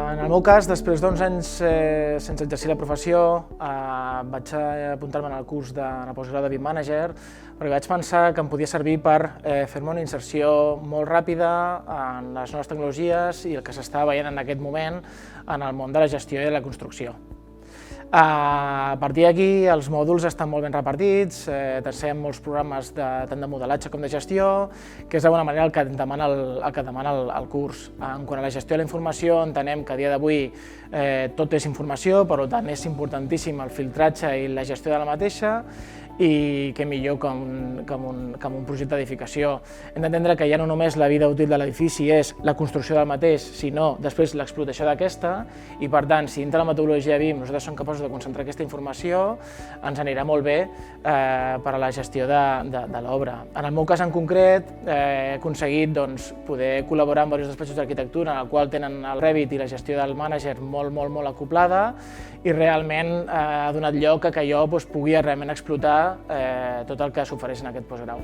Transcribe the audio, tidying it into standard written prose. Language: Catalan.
En el meu cas, després d'11 anys sense exercir la professió, vaig apuntar-me al curs de postgrau de BIM Manager perquè vaig pensar que em podia servir per fer-me una inserció molt ràpida en les noves tecnologies i el que s'estava veient en aquest moment en el món de la gestió i de la construcció. A partir d'aquí, els mòduls estan molt ben repartits, t'ensenyen molts programes tant de modelatge com de gestió, que és d'alguna manera el que demana el curs. En quant a la gestió de la informació, entenem que a dia d'avui tot és informació, per tant és importantíssim el filtratge i la gestió de la mateixa, i què millor que un projecte d'edificació. Hem d'entendre que ja no només la vida útil de l'edifici és la construcció del mateix, sinó després l'explotació d'aquesta, i per tant, si dintre la metodologia BIM nosaltres som capaços de concentrar aquesta informació, ens anirà molt bé per a la gestió de l'obra. En el meu cas en concret, he aconseguit poder col·laborar amb diversos despatxos d'arquitectura en el qual tenen el Revit i la gestió del manager molt acoplada, i realment ha donat lloc a que jo pugui realment explotar tot el que s'ofereix en aquest postgrau.